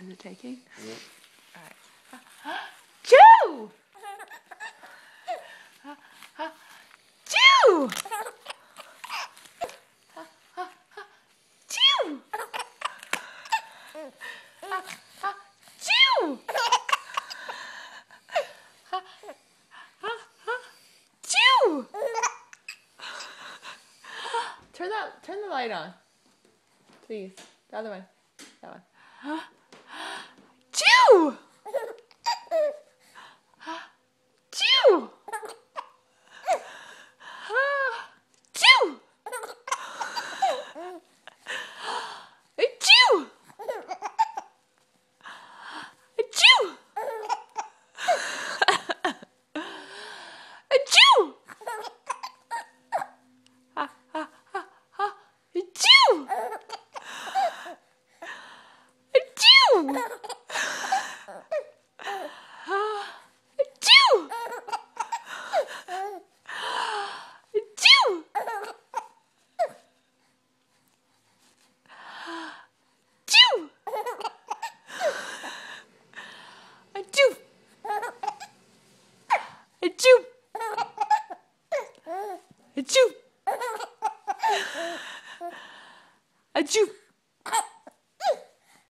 Is it taking? Yep. Alright. Chew! Chew! Chew! Chew! Chew! Turn the light on. Please. The other one. That one. Chew! Chew! Chew! Chew! Chew! Chew! Chew! Chew! Achoo!